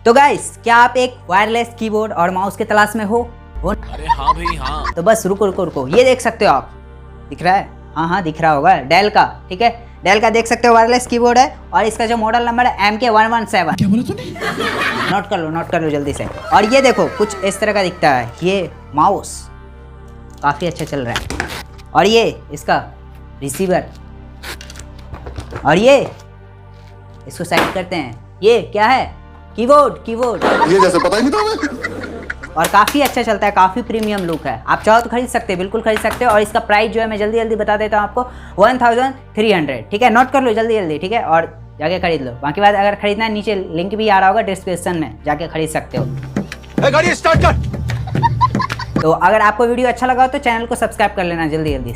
तो गाइस, क्या आप एक वायरलेस कीबोर्ड और माउस की तलाश में हो? अरे हाँ भाई हाँ। तो बस रुको, ये देख सकते हो आप, दिख रहा है? हाँ दिख रहा होगा, डेल का, ठीक है, डेल का देख सकते हो, वायरलेस कीबोर्ड है और इसका जो मॉडल नंबर है MK117। क्या बोला तूने? नोट कर लो जल्दी से। और ये देखो कुछ इस तरह का दिखता है, ये माउस काफ़ी अच्छा चल रहा है। और ये इसका रिसीवर, और ये इसको साइड करते हैं, ये क्या है? कीबोर्ड। ये जैसे पता ही नहीं था हमें। और काफ़ी अच्छा चलता है, काफ़ी प्रीमियम लुक है। आप चाहो तो खरीद सकते हैं, बिल्कुल खरीद सकते हो। और इसका प्राइस जो है मैं जल्दी बता देता हूँ आपको, 1300, ठीक है। नोट कर लो जल्दी, ठीक है, और जाके खरीद लो। बाकी बात अगर खरीदना है, नीचे लिंक भी आ रहा होगा डिस्क्रिप्शन में, जाके खरीद सकते हो। गाड़ी स्टार्ट कर। तो अगर आपको वीडियो अच्छा लगा हो तो चैनल को सब्सक्राइब कर लेना जल्दी से।